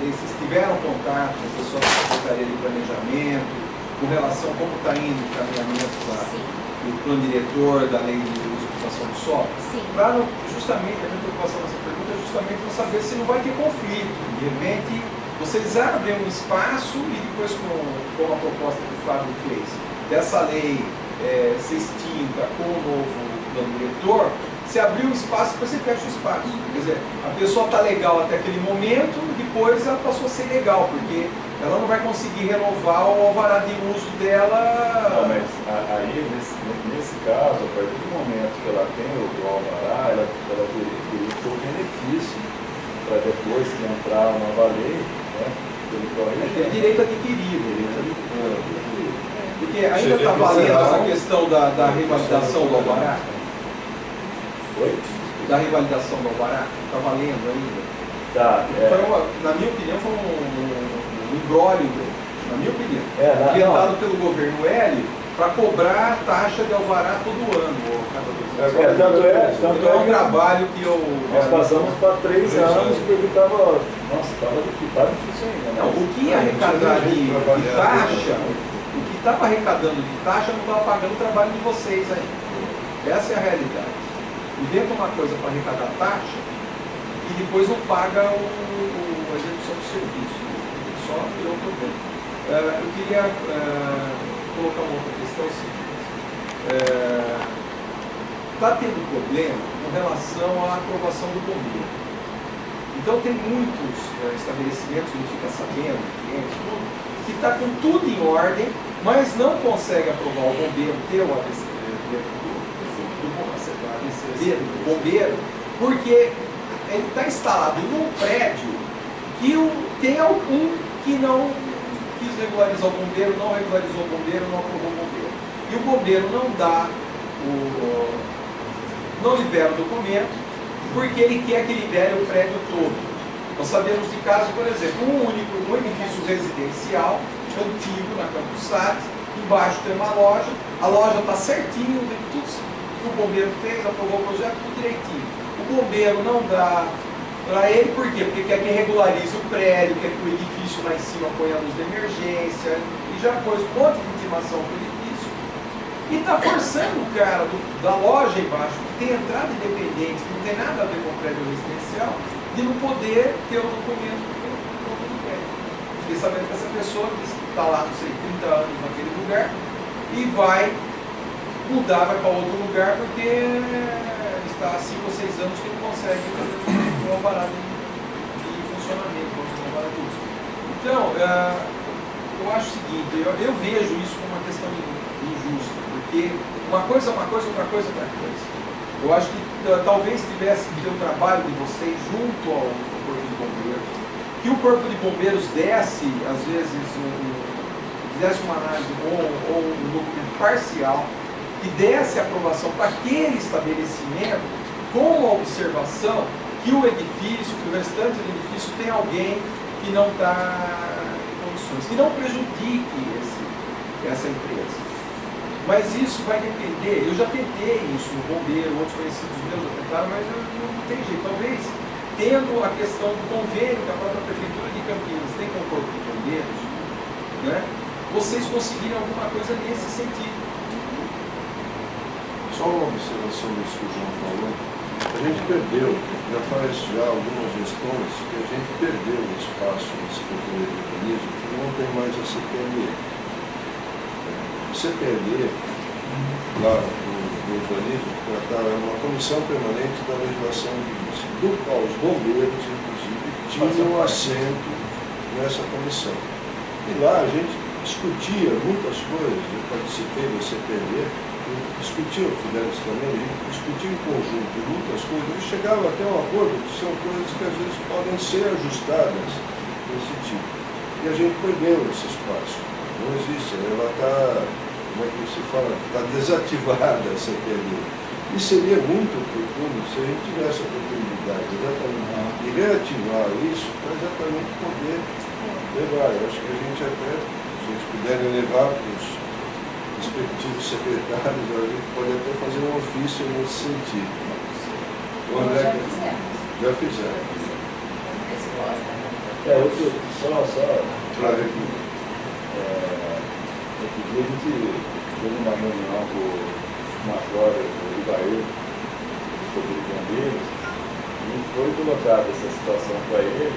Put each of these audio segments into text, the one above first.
lei? Vocês tiveram contato com a pessoa da Secretaria de Planejamento, com relação a como está indo o caminhamento do plano diretor da lei de uso e ocupação do solo? Sim. Para justamente, a minha preocupação nessa pergunta é justamente para saber se não vai ter conflito. De repente, vocês abrem um espaço e depois, com a proposta que o Fábio fez, dessa lei ser extinta com o novo plano diretor, se abriu um espaço, depois você fecha o espaço. Quer dizer, a pessoa está legal até aquele momento, depois ela passou a ser legal, porque ela não vai conseguir renovar o alvará de uso dela. Não, mas aí, nesse caso, a partir do momento que ela tem o alvará, ela teria que ter o benefício para depois que entrar uma nova lei, né? Tem direito adquirido. Porque ainda está valendo essa questão da revalidação do alvará? Oi? Da revalidação do alvará? Está valendo ainda? Tá. Na minha opinião, foi um imbróglio, na minha opinião, inventado pelo governo Hélio para cobrar a taxa de alvará todo ano, ou cada 2 anos. Tanto é um trabalho que eu... Nós passamos para 3 anos porque estava difícil ainda. Não, o que ia arrecadar de taxa, o que estava arrecadando de taxa não estava pagando o trabalho de vocês ainda. Essa é a realidade. Inventa uma coisa para arrecadar taxa e depois não paga a execução do serviço. Só virou um problema. Eu queria colocar uma outra questão seguinte. Está tendo problema com relação à aprovação do bombeiro. Então tem muitos estabelecimentos, a gente fica sabendo, clientes, que está com tudo em ordem, mas não consegue aprovar o bombeiro, ter o ABCD do bombeiro, porque ele está instalado num prédio que tem algum que não quis regularizar o bombeiro, não regularizou o bombeiro, não aprovou o bombeiro. E o bombeiro não libera o documento, porque ele quer que libere o prédio todo. Nós sabemos de casos, por exemplo, um edifício residencial, antigo, na Campos Sales, embaixo tem uma loja, a loja está certinho, tudo que o bombeiro fez, aprovou o projeto, tudo direitinho. O bombeiro não dá para ele, por quê? Porque quer que regularize o prédio, quer que o edifício lá em cima ponha a luz de emergência, e já pôs um monte de intimação para o edifício, e está forçando o cara da loja embaixo, que tem entrada independente, que não tem nada a ver com o prédio residencial, de não poder ter o documento do prédio. Fiquei sabendo que essa pessoa está lá, não sei, 30 anos naquele lugar, e vai mudar, vai para outro lugar, porque está há 5 ou 6 anos que não consegue ter um alvará de funcionamento, um alvará de uso. Então, eu acho o seguinte, eu vejo isso como uma questão injusta, porque uma coisa é uma coisa, outra coisa é outra coisa. Eu acho que talvez tivesse que ter o trabalho de vocês junto ao Corpo de Bombeiros, que o Corpo de Bombeiros desse, às vezes, fizesse uma análise ou um documento parcial, que desse aprovação para aquele estabelecimento com a observação que o edifício, que o restante do edifício tem alguém que não está em condições, que não prejudique essa empresa. Mas isso vai depender, eu já tentei isso no bombeiro, outros conhecidos meus já tentaram, mas não tem jeito. Talvez, tendo a questão do convênio que a própria Prefeitura de Campinas tem com o Corpo de Bombeiros, né, vocês conseguirem alguma coisa nesse sentido. Só uma observação disso que o João falou. A gente perdeu, já faz algumas gestões que a gente perdeu o espaço na Secretaria de Urbanismo, que não tem mais a CPLE. A CPLE, lá no urbanismo, tratava uma comissão permanente da legislação edilícia, do qual os bombeiros, inclusive, tinham assento nessa comissão. E lá a gente discutia muitas coisas, eu participei da CPLE, discutiu, o Fidelis também, a gente discutiu em conjunto muitas coisas, e chegava até um acordo que são coisas que às vezes podem ser ajustadas nesse tipo. E a gente perdeu esse espaço. Não existe, ela está, como é que se fala, está desativada a CPLE. E seria muito oportuno se a gente tivesse a oportunidade exatamente de reativar isso para exatamente poder levar. Eu acho que a gente até, se a gente puder levar para os respectivos secretários, a gente pode até fazer um ofício nesse sentido. Já fizemos. Já fizeram. Para ver aqui. Outro dia a gente teve uma reunião com o Major Ibaê, sobre os bombeiros, e foi colocada essa situação para ele,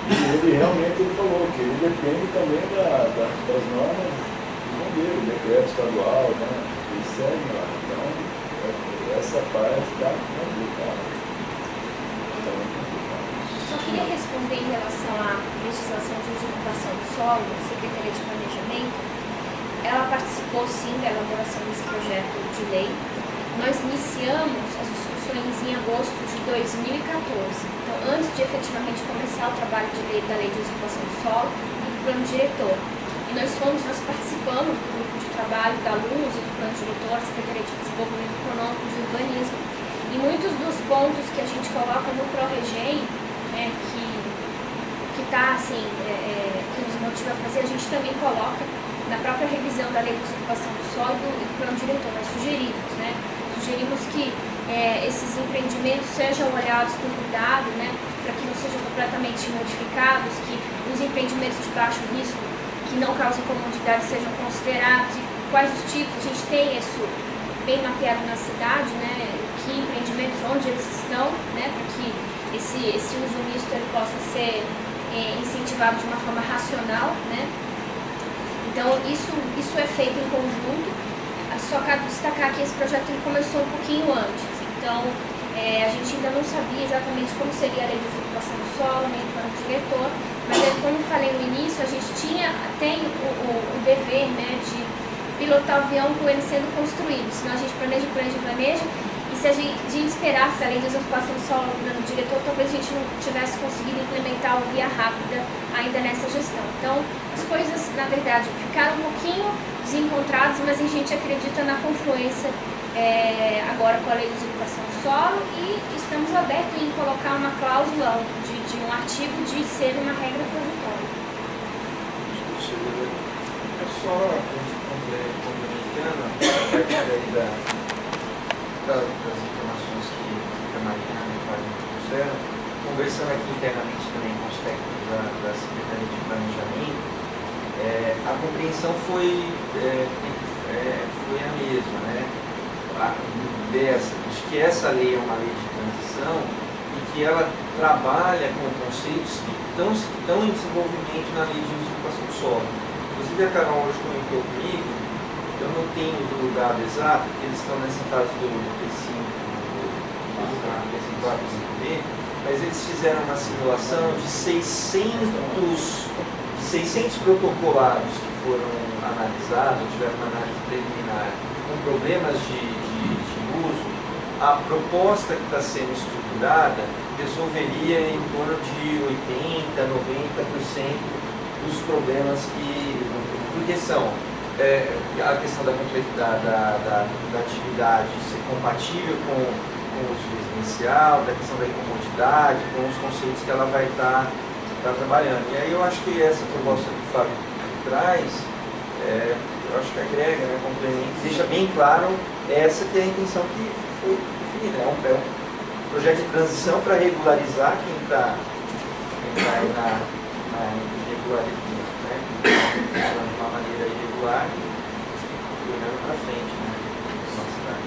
e ele realmente falou que ele depende também das normas do bombeiro, decreto estadual, né? Ele segue lá. Então, essa parte está complicada. Só queria responder em relação à legislação de uso e ocupação do solo, a Secretaria de Planejamento. Ela participou sim da elaboração desse projeto de lei. Nós iniciamos as discussões em agosto de 2014, então antes de efetivamente começar o trabalho da lei de uso e ocupação do solo e do plano diretor. E nós participamos do grupo de trabalho da LUS e do plano diretor, Secretaria de Desenvolvimento Econômico e de Urbanismo. E muitos dos pontos que a gente coloca no ProRegem, que está assim, que nos motiva a fazer, a gente também coloca na própria revisão da lei de ocupação do solo e do plano diretor. Nós sugerimos que esses empreendimentos sejam olhados com cuidado, para que não sejam completamente modificados, que os empreendimentos de baixo risco, que não causem comodidade, sejam considerados, e quais os tipos. A gente tem isso bem mapeado na cidade, que empreendimentos, onde eles estão, para que esse uso misto ele possa ser incentivado de uma forma racional, Então, isso é feito em conjunto. Só cabe destacar que esse projeto ele começou um pouquinho antes. Então, a gente ainda não sabia exatamente como seria a lei de ocupação do solo, nem o plano diretor, mas como eu falei no início, a gente tem o dever, de pilotar o avião com ele sendo construído. Senão a gente planeja, e se a gente esperasse a lei de ocupação do solo no plano diretor, talvez a gente não tivesse conseguido implementar o via rápida ainda nessa gestão. Então, as coisas, na verdade, ficaram um pouquinho desencontradas, mas a gente acredita na confluência agora com a lei de ocupação do solo, e estamos abertos em colocar uma cláusula de um artigo de ser uma regra transitória. É só complementando a partir das informações que a Mariana e o Fábio trouxeram, conversando aqui internamente também com os técnicos da Secretaria de Planejamento, a compreensão foi a mesma, de que essa lei é uma lei de transição e que ela trabalha com conceitos que estão em desenvolvimento na lei de uso e ocupação do solo. Inclusive a Carol hoje comentou comigo, eu não tenho o dado exato, porque eles estão nessa fase do P5, P4, P5B, mas eles fizeram uma simulação de 600 protocolados que foram analisados, tiveram uma análise preliminar com problemas de uso. A proposta que está sendo estruturada resolveria em torno de 80%, 90% dos problemas porque são a questão da atividade ser compatível com o uso residencial, da questão da incomodidade, com os conceitos que ela vai estar trabalhando. E aí eu acho que essa proposta que o Fábio traz, eu acho que agrega, complementa, deixa bem claro essa que é a intenção que foi definida. É um projeto de transição para regularizar quem está aí na irregularidade, de uma maneira irregular e olhando para frente, na cidade.